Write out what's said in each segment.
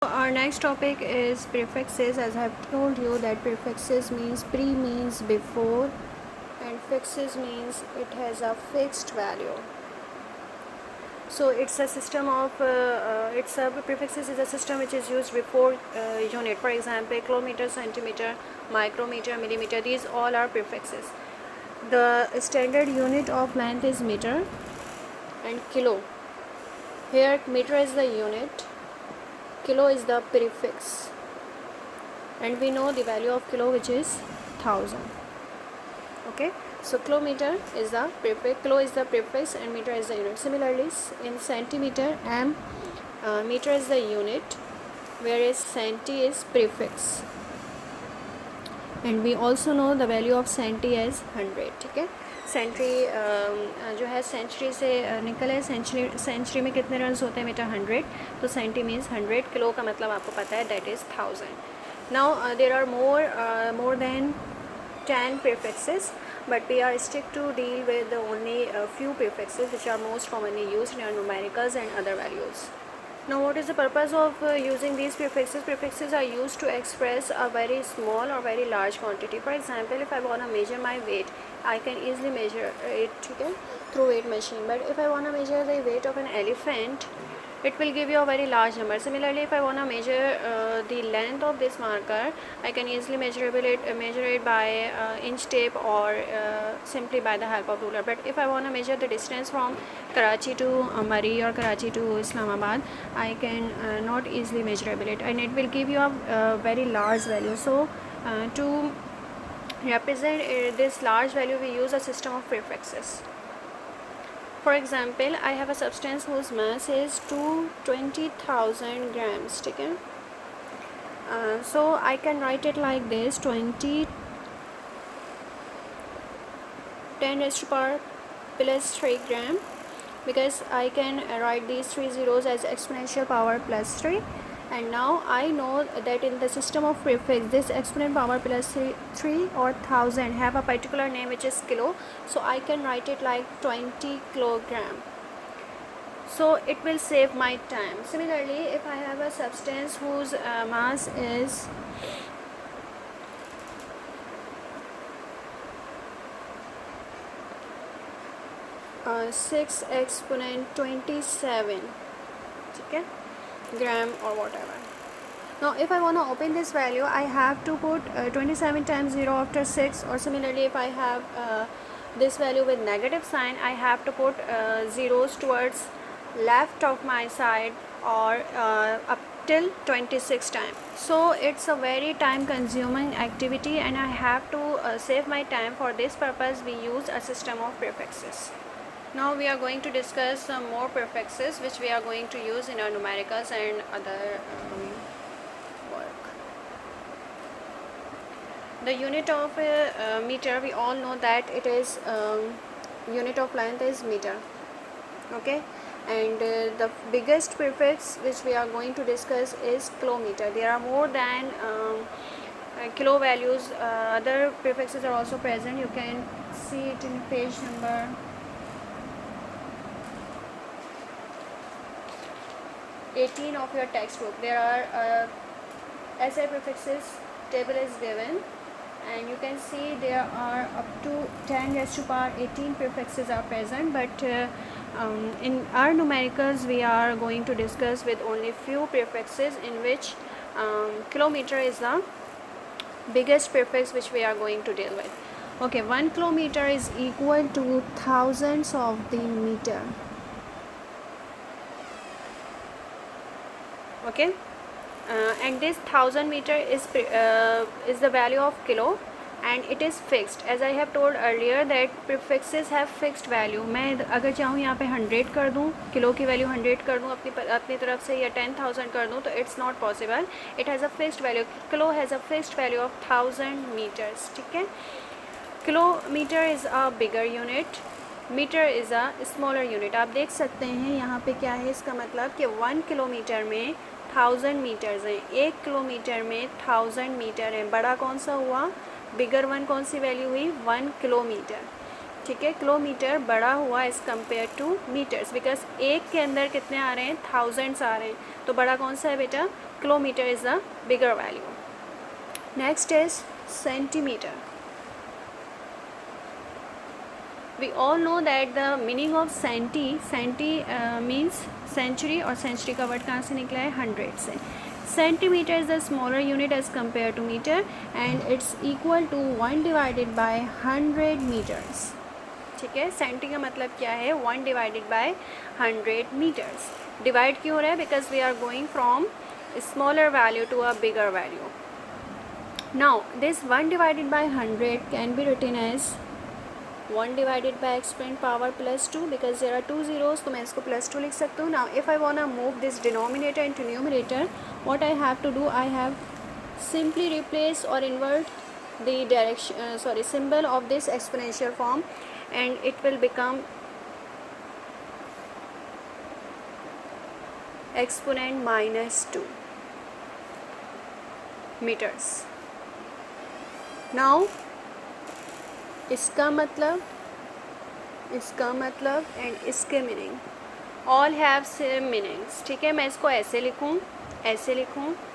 Our next topic is prefixes. As I have told you that prefixes means means before, and fixes means it has a fixed value. So it's a system of prefixes is a system which is used before unit. For example, kilometer, centimeter, micrometer, millimeter. These all are prefixes. The standard unit of length is meter and kilo. Here meter is the unit, kilo is the prefix, and we know the value of kilo, which is 1000. Okay, so kilometer is the prefix, kilo is the prefix, and meter is the unit. Similarly, in centimeter, meter is the unit, whereas centi is prefix, and we also know the value of centi as 100. ठीक है, century जो है century से निकल है, century में कितने runs होते हैं बेटा 100, तो सेंटी मीन्स 100, किलो का मतलब आपको पता है that is 1000. Now there are more than 10 prefixes, but we are stick to deal with only a few prefixes which are most commonly used in our numericals and other values. Now, what is the purpose of using these prefixes? Prefixes are used to express a very small or very large quantity. For example, if I want to measure my weight, I can easily measure it through weight machine. But if I want to measure the weight of an elephant, it will give you a very large number. Similarly, if I want to measure the length of this marker, I can easily measure it by inch tape or simply by the help of ruler. But if I want to measure the distance from Karachi to Murree or Karachi to Islamabad, I can not easily measurable it, and it will give you a very large value. So to represent this large value, we use a system of prefixes. For example, I have a substance whose mass is 220,000 grams. Okay? So I can write it like this: 20 10 raised to power plus 3 gram, because I can write these 3 zeros as exponential power plus 3. And now I know that in the system of prefix, this exponent power plus 3 or 1000 have a particular name which is kilo. So I can write it like 20 kilogram. So it will save my time. Similarly, if I have a substance whose mass is 6 exponent 27, okay, gram or whatever. Now if I want to open this value, I have to put 27 times 0 after 6, or similarly if I have this value with negative sign, I have to put zeros towards left of my side or up till 26 times. So it's a very time consuming activity, and I have to save my time. For this purpose, we use a system of prefixes. Now we are going to discuss some more prefixes which we are going to use in our numericals and other work. The unit of meter, we all know that it is unit of length is meter. Okay, and the biggest prefix which we are going to discuss is kilometer. There are more than kilo values. Other prefixes are also present. You can see it in page number 18 of your textbook. There are SI prefixes table is given, and you can see there are up to 10 raised to power 18 prefixes are present. But in our numericals, we are going to discuss with only few prefixes, in which kilometer is the biggest prefix which we are going to deal with. Okay, 1 kilometer is equal to thousands of the meter. Okay, and this 1000 meter is the value of kilo, and it is fixed. As I have told earlier that prefixes have fixed value. मैं अगर चाहूँ यहाँ पे 100 कर दूँ, kilo की value 100 कर दूँ अपनी तरफ से, या 10,000 कर दूँ, तो it's not possible. It has a fixed value. Kilo has a fixed value of 1000 meters. ठीक है, kilometre is a bigger unit, metre is a smaller unit. आप देख सकते हैं यहाँ पे क्या है, इसका मतलब कि 1 किलोमीटर में 1000 मीटर्स हैं, 1 किलोमीटर में 1000 मीटर हैं. बड़ा कौन सा हुआ, बिगर वन कौन सी वैल्यू हुई, 1 किलोमीटर. ठीक है, किलोमीटर बड़ा हुआ as compared to metres, because एक के अंदर कितने आ रहे हैं, थाउजेंड्स आ रहे हैं, तो बड़ा कौन सा है बेटा, kilometre is the bigger value. Next is centimetre. We all know that the meaning of centi means century, और सेंचुरी का वर्ड कहाँ से निकला है, 100 से. Centimetre is the smaller unit as compared to metre and it's equal to 1 divided by 100 metres. ठीक है, senti का मतलब क्या है, 1 डिवाइडेड बाय 100 मीटर्स. डिवाइड क्यों हो रहा है, because we are going from smaller value to a bigger value. Now this 1 divided by 100 can be written as 1 divided by exponent power plus 2, because there are 2 zeros, तो मैं इसको +2 लिख सकता हूँ. Now if I want move this denominator into numerator, what I have to do, I have simply replace or invert the direction symbol of this exponential form, and it will become exponent -2 meters. Now इसका मतलब and इसके meaning all have same meanings. ठीक है, मैं इसको ऐसे लिखूँ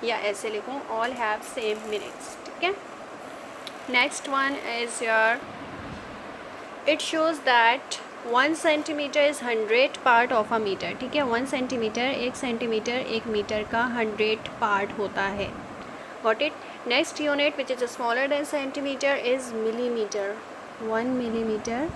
या ऐसे लिखूँ, ऑल हैव सेम मीनिंग्स. ठीक है. Next one is your, it shows that 1 centimetre is 100 part of a metre. ठीक है, 1 सेंटीमीटर, 1 सेंटीमीटर 1 मीटर का 100 पार्ट होता है. Got it. Next unit which is smaller than centimetre is millimetre. 1 millimetre.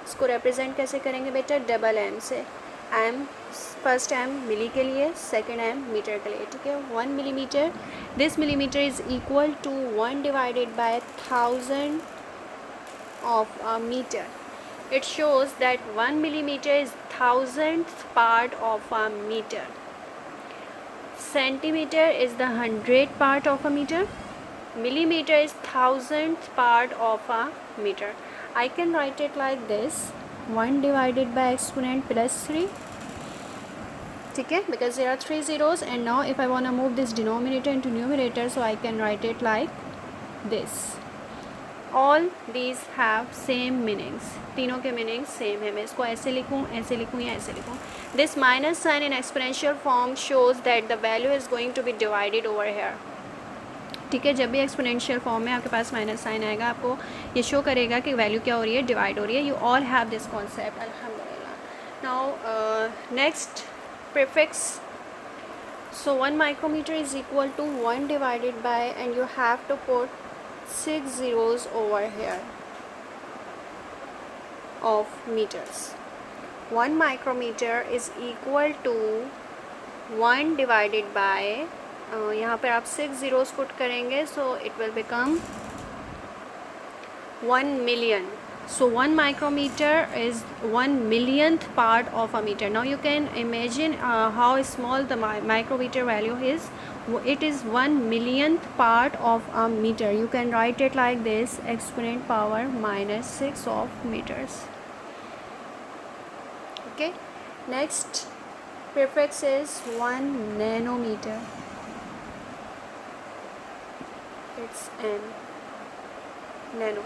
इसको represent कैसे करेंगे बेटा, डबल एम से. एम, फर्स्ट एम मिली के लिए, सेकेंड एम मीटर के लिए. ठीक है, 1 millimetre. This millimetre is equal to 1 divided by 1000 of a metre. It shows that 1 millimetre is 1000th part of a metre. Centimetre is the 100 part of a metre. Millimeter is 1000th part of a meter. I can write it like this, 1 divided by exponent plus 3. ठीक है, because there are 3 zeros, and now if I want to move this denominator into numerator, so I can write it like this. All these have same meanings. तीनों के meanings same है. मैं इसको ऐसे लिखूँ या ऐसे लिखूँ. This minus sign in exponential form shows that the value is going to be divided over here. ठीक है, जब भी एक्सपोनेंशियल फॉर्म में आपके पास माइनस साइन आएगा, आपको ये शो करेगा कि वैल्यू क्या हो रही है, डिवाइड हो रही है. You all have this concept, अल्हम्दुलिल्लाह. Now next, prefix. So 1 micrometer is equal to 1 divided by, and you have to put 6 zeros over here of meters. 1 micrometer is equal to 1 divided by, यहाँ पर आप 6 zeros put करेंगे, so it will become 1 million. So 1 micrometer is 1 millionth part of a meter. Now you can imagine how small the micrometer value is. It is 1 millionth part of a meter. You can write it like this, exponent power -6 of meters. Okay. Next prefix is 1 nanometer. It's n, nano.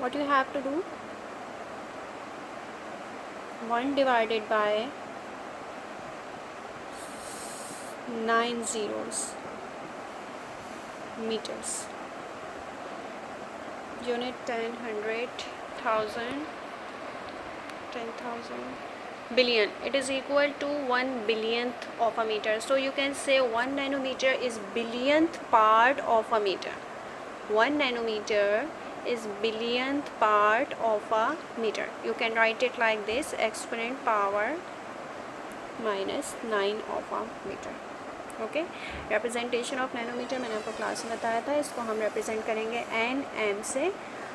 What you have to do, 1 divided by 9 zeros, meters. Unit 10, 100, 1000, 10,000, billion. It is equal to 1 billionth of a meter. So you can say 1 nanometer is billionth part of a meter. 1 nanometer is billionth part of a meter. You can write it like this, exponent power -9 of a meter. Okay. Representation of nanometre मैंने आपको class में बताया था. इसको हम represent करेंगे nm से.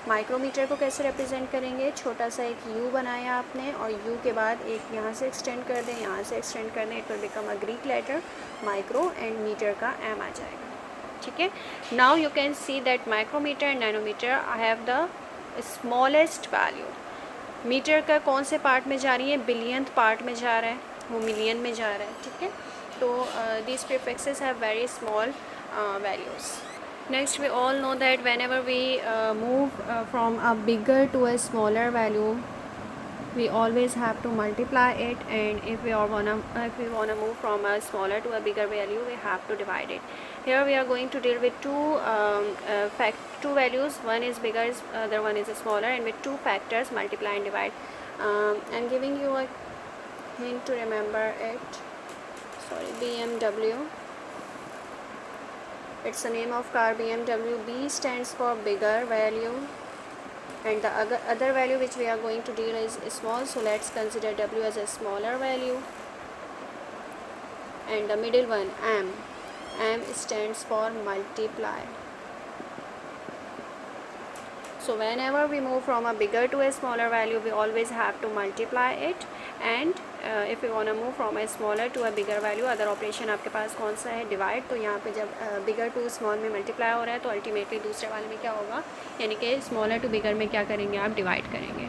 Micrometer को कैसे रिप्रेजेंट करेंगे, छोटा सा एक u बनाया आपने, और u के बाद एक यहाँ से एक्सटेंड कर दें, यहाँ से एक्सटेंड कर दें, it will become a Greek letter micro, and metre का m आ जाएगा. ठीक है. Now you can see that micrometre and nanometre have the smallest value. Metre का कौन से पार्ट में जा रही है, बिलियंथ पार्ट में जा रहा है, वो मिलियन में जा रहा है. ठीक है. तो these prefixes have very small values. Next, we all know that whenever we move from a bigger to a smaller value, we always have to multiply it, and if we wanna move from a smaller to a bigger value, we have to divide it. Here we are going to deal with two values. One is bigger, other one is smaller, and with two factors, multiply and divide. I'm giving you a hint to remember it. Sorry, BMW. It's the name of car, BMW. B stands for bigger value, and the other value which we are going to deal is small, so let's consider W as a smaller value. And the middle one, M stands for multiply. So whenever we move from a bigger to a smaller value, we always have to multiply it, and if we want to move from a smaller to a bigger value, other operation आपके पास कौन सा है, divide. तो यहाँ पे जब बिगर to small में multiply हो रहा है, तो अल्टीमेटली दूसरे वाले में क्या होगा, यानी कि स्मॉलर टू बिगर में क्या करेंगे आप, डिवाइड करेंगे.